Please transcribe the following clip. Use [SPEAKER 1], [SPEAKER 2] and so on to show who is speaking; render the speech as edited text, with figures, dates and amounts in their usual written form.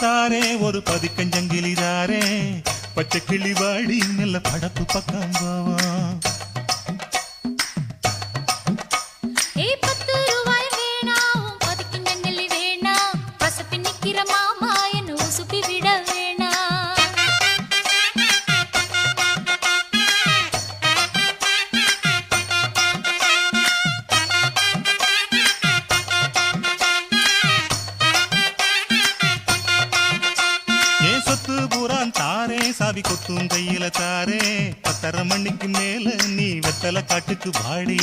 [SPEAKER 1] தாரே ஒரு பதிக்கஞ்சங்கிலி தாரே பச்சை கிளி வாடி மெல்ல படப்பு பக்கம் போவோம். தாரே சாவி கொத்தும் கையில தாரே 10:30 மணிக்கு மேல நீ வெத்தல காட்டுக்கு பாடி